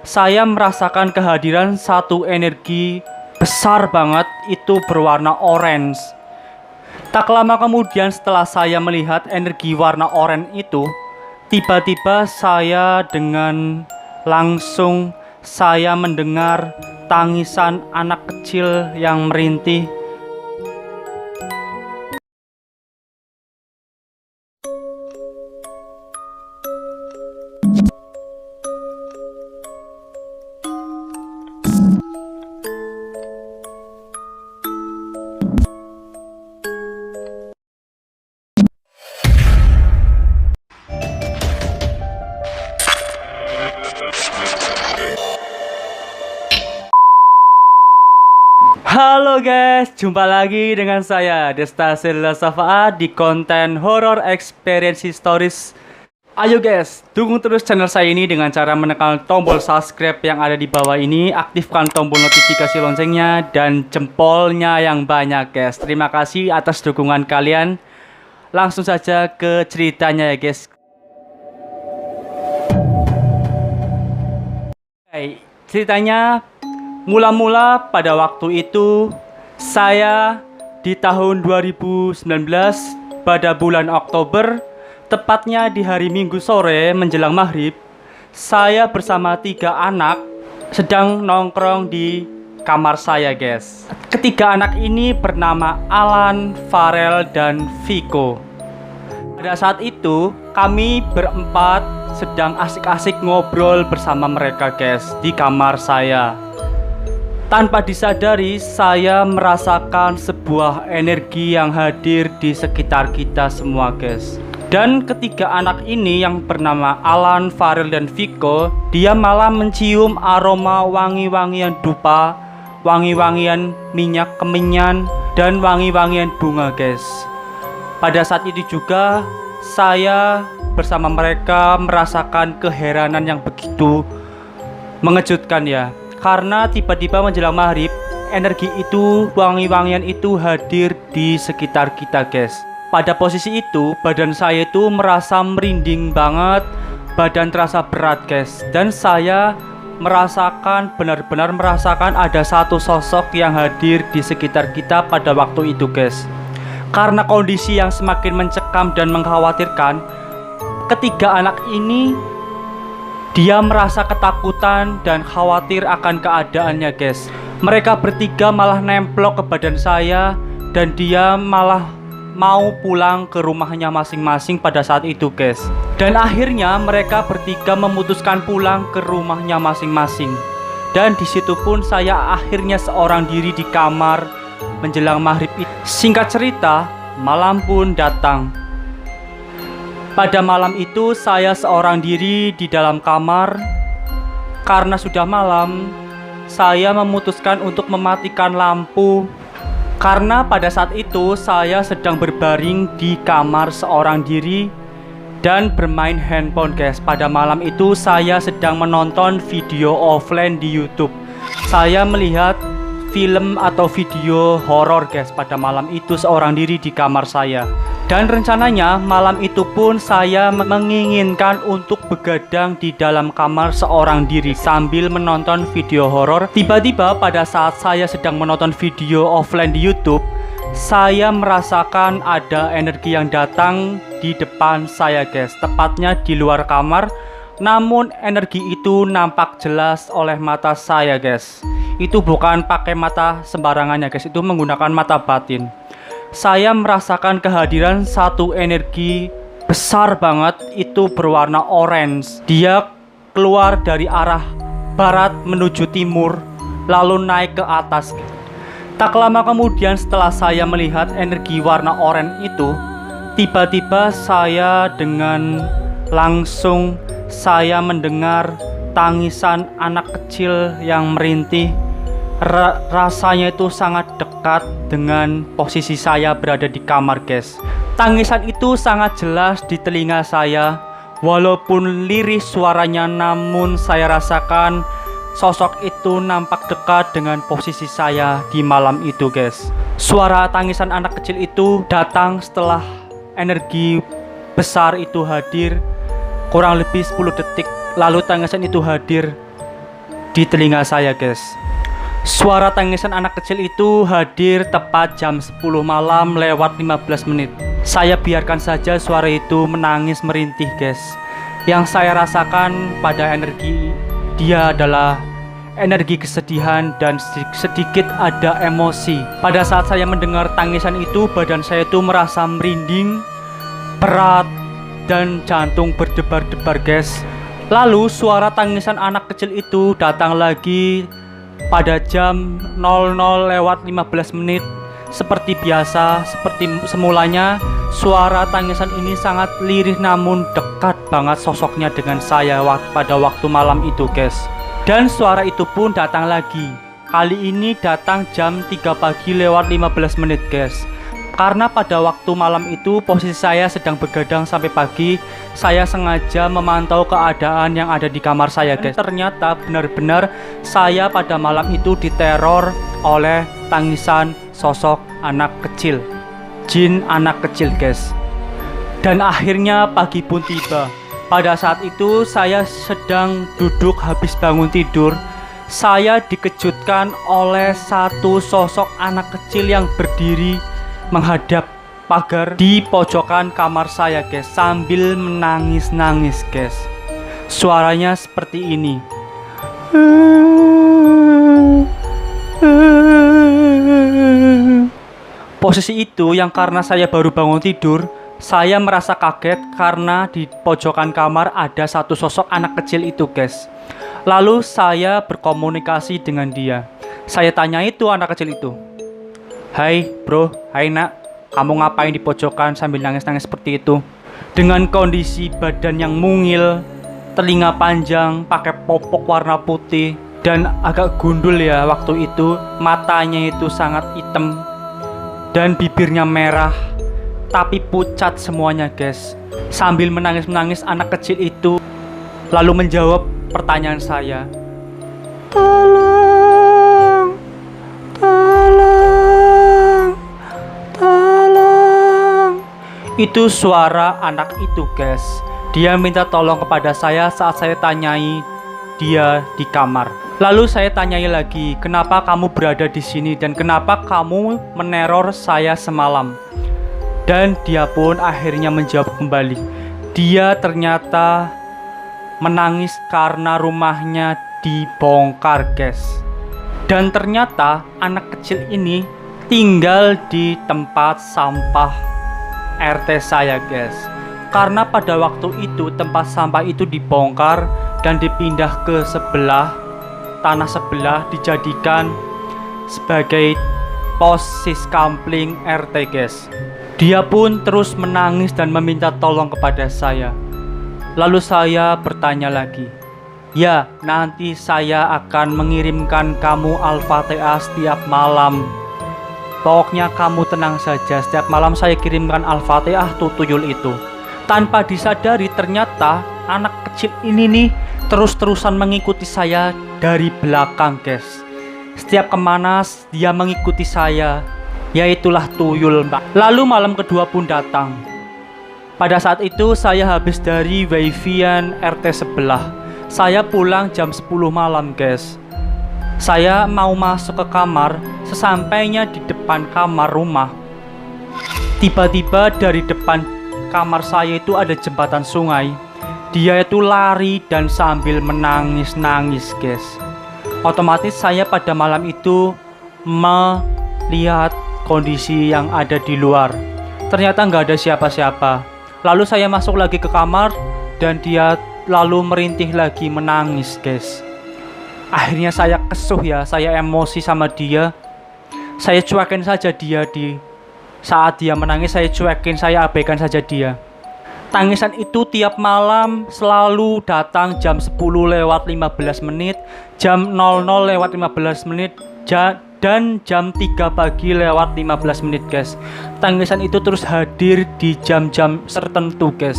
saya merasakan kehadiran satu energi besar banget, itu berwarna orange. Tak lama kemudian setelah saya melihat energi warna oranye itu, tiba-tiba saya dengan langsung saya mendengar tangisan anak kecil yang merintih. Halo guys, jumpa lagi dengan saya Desta Safa di konten Horror Experience Stories. Ayo guys, dukung terus channel saya ini dengan cara menekan tombol subscribe yang ada di bawah ini, aktifkan tombol notifikasi loncengnya dan jempolnya yang banyak guys. Terima kasih atas dukungan kalian. Langsung saja ke ceritanya ya guys. Ceritanya mula-mula pada waktu itu, saya di tahun 2019 pada bulan Oktober, tepatnya di hari Minggu sore menjelang maghrib, saya bersama 3 anak sedang nongkrong di kamar saya guys. Ketiga anak ini bernama Alan, Farel, dan Viko. Pada saat itu kami berempat sedang asik-asik ngobrol bersama mereka guys di kamar saya. Tanpa disadari, saya merasakan sebuah energi yang hadir di sekitar kita semua guys. Dan ketiga anak ini yang bernama Alan, Farel, dan Viko, dia malah mencium aroma wangi-wangian dupa, wangi-wangian minyak kemenyan, dan wangi-wangian bunga guys. Pada saat itu juga, saya bersama mereka merasakan keheranan yang begitu mengejutkan ya. Karena tiba-tiba menjelang maghrib, energi itu, wangi-wangian itu hadir di sekitar kita guys. Pada posisi itu, badan saya itu merasa merinding banget, badan terasa berat guys. Dan saya merasakan, benar-benar merasakan ada satu sosok yang hadir di sekitar kita pada waktu itu guys. Karena kondisi yang semakin mencekam dan mengkhawatirkan, ketiga anak ini dia merasa ketakutan dan khawatir akan keadaannya guys. Mereka bertiga malah nemplok ke badan saya dan dia malah mau pulang ke rumahnya masing-masing pada saat itu guys. Dan akhirnya mereka bertiga memutuskan pulang ke rumahnya masing-masing. Dan disitu pun saya akhirnya seorang diri di kamar menjelang maghrib itu. Singkat cerita, malam pun datang. Pada malam itu saya seorang diri di dalam kamar. Karena sudah malam, saya memutuskan untuk mematikan lampu. Karena pada saat itu saya sedang berbaring di kamar seorang diri dan bermain handphone guys. Pada malam itu saya sedang menonton video offline di YouTube. Saya melihat film atau video horor guys pada malam itu seorang diri di kamar saya. Dan rencananya malam itu pun saya menginginkan untuk begadang di dalam kamar seorang diri sambil menonton video horor. Tiba-tiba pada saat saya sedang menonton video offline di YouTube, saya merasakan ada energi yang datang di depan saya guys, tepatnya di luar kamar. Namun energi itu nampak jelas oleh mata saya guys. Itu bukan pakai mata sembarangan ya guys, itu menggunakan mata batin. Saya merasakan kehadiran satu energi besar banget, itu berwarna orange. Dia keluar dari arah barat menuju timur, lalu naik ke atas. Tak lama kemudian setelah saya melihat energi warna oranye itu, tiba-tiba saya dengan langsung saya mendengar tangisan anak kecil yang merintih. Rasanya itu sangat dekat dengan posisi saya berada di kamar guys. Tangisan itu sangat jelas di telinga saya. Walaupun lirih suaranya, namun saya rasakan sosok itu nampak dekat dengan posisi saya di malam itu guys. Suara tangisan anak kecil itu datang setelah energi besar itu hadir kurang lebih 10 detik. Lalu tangisan itu hadir di telinga saya, guys. Suara tangisan anak kecil itu hadir tepat jam 10 malam lewat 15 menit. Saya biarkan saja suara itu menangis merintih, guys. Yang saya rasakan pada energi dia adalah energi kesedihan dan sedikit ada emosi. Pada saat saya mendengar tangisan itu, badan saya itu merasa merinding, berat, dan jantung berdebar-debar, guys. Lalu suara tangisan anak kecil itu datang lagi pada jam 00 lewat 15 menit. Seperti biasa, seperti semulanya, suara tangisan ini sangat lirih namun dekat banget sosoknya dengan saya pada waktu malam itu, guys. Dan suara itu pun datang lagi. Kali ini datang jam 3 pagi lewat 15 menit, guys. Karena pada waktu malam itu posisi saya sedang begadang sampai pagi, saya sengaja memantau keadaan yang ada di kamar saya, guys. Ternyata benar-benar saya pada malam itu diteror oleh tangisan sosok anak kecil, jin anak kecil, guys. Dan akhirnya pagi pun tiba. Pada saat itu saya sedang duduk habis bangun tidur. Saya dikejutkan oleh satu sosok anak kecil yang berdiri menghadap pagar di pojokan kamar saya, guys, sambil menangis-nangis, guys. Suaranya seperti ini. Posisi itu yang karena saya baru bangun tidur, saya merasa kaget karena di pojokan kamar ada satu sosok anak kecil itu, guys. Lalu saya berkomunikasi dengan dia. Saya tanya itu anak kecil itu, "Hai bro, hai nak, kamu ngapain di pojokan sambil nangis-nangis seperti itu?" Dengan kondisi badan yang mungil, telinga panjang, pakai popok warna putih, dan agak gundul ya waktu itu. Matanya itu sangat hitam, dan bibirnya merah, tapi pucat semuanya, guys. Sambil menangis-menangis anak kecil itu lalu menjawab pertanyaan saya, "Tolong, tolong, tolong." Itu suara anak itu, guys. Dia minta tolong kepada saya saat saya tanyai dia di kamar. Lalu saya tanyai lagi, "Kenapa kamu berada di sini dan kenapa kamu meneror saya semalam?" Dan dia pun akhirnya menjawab kembali. Dia ternyata menangis karena rumahnya dibongkar, guys. Dan ternyata anak kecil ini tinggal di tempat sampah RT saya, guys. Karena pada waktu itu tempat sampah itu dibongkar dan dipindah ke tanah sebelah, dijadikan sebagai pos siskampling RT, guys. Dia pun terus menangis dan meminta tolong kepada saya. Lalu saya bertanya lagi, "Ya, nanti saya akan mengirimkan kamu Al-Fatihah setiap malam. Pokoknya kamu tenang saja, setiap malam saya kirimkan Al-Fatihah tuh tuyul itu." Tanpa disadari ternyata anak kecil ini nih terus-terusan mengikuti saya dari belakang, guys. Setiap kemana dia mengikuti saya, yaitulah tuyul, Mbak. Lalu malam kedua pun datang. Pada saat itu saya habis dari wifi-an RT sebelah. Saya pulang jam 10 malam, guys. Saya mau masuk ke kamar. Sesampainya di depan kamar rumah, tiba-tiba dari depan kamar saya itu ada jembatan sungai. Dia itu lari dan sambil menangis-nangis, guys. Otomatis saya pada malam itu melihat kondisi yang ada di luar. Ternyata nggak ada siapa-siapa. Lalu saya masuk lagi ke kamar dan dia lalu merintih lagi menangis, guys. Akhirnya saya kesuh ya, saya emosi sama dia. Saya cuekin saja dia saat dia menangis, saya cuekin, saya abaikan saja dia. Tangisan itu tiap malam selalu datang jam 10 lewat 15 menit, jam 00 lewat 15 menit, dan jam 3 pagi lewat 15 menit, guys. Tangisan itu terus hadir di jam-jam tertentu, guys.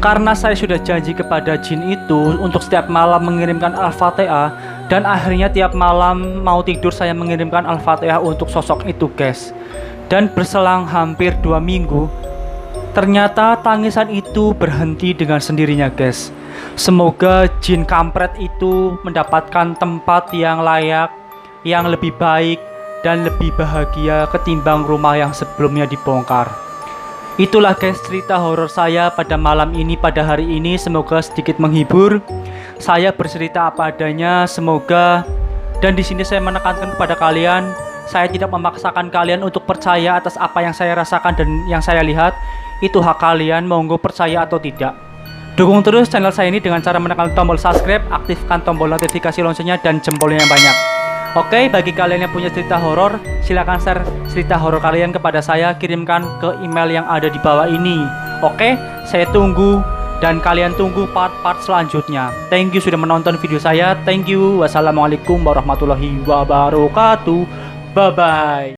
Karena saya sudah janji kepada jin itu untuk setiap malam mengirimkan Al-Fatihah, dan akhirnya tiap malam mau tidur saya mengirimkan Al-Fatihah untuk sosok itu, guys. Dan berselang hampir 2 minggu, ternyata tangisan itu berhenti dengan sendirinya, guys. Semoga jin kampret itu mendapatkan tempat yang layak, yang lebih baik dan lebih bahagia ketimbang rumah yang sebelumnya dibongkar. Itulah guys cerita horor saya pada malam ini, pada hari ini. Semoga sedikit menghibur. Saya bercerita apa adanya, semoga. Dan di sini saya menekankan kepada kalian, saya tidak memaksakan kalian untuk percaya atas apa yang saya rasakan dan yang saya lihat. Itu hak kalian, monggo percaya atau tidak. Dukung terus channel saya ini dengan cara menekan tombol subscribe, aktifkan tombol notifikasi loncengnya dan jempolnya yang banyak. Oke, bagi kalian yang punya cerita horor, silakan share cerita horor kalian kepada saya, kirimkan ke email yang ada di bawah ini. Oke, saya tunggu dan kalian tunggu part-part selanjutnya. Thank you sudah menonton video saya. Thank you. Wassalamualaikum warahmatullahi wabarakatuh. Bye bye.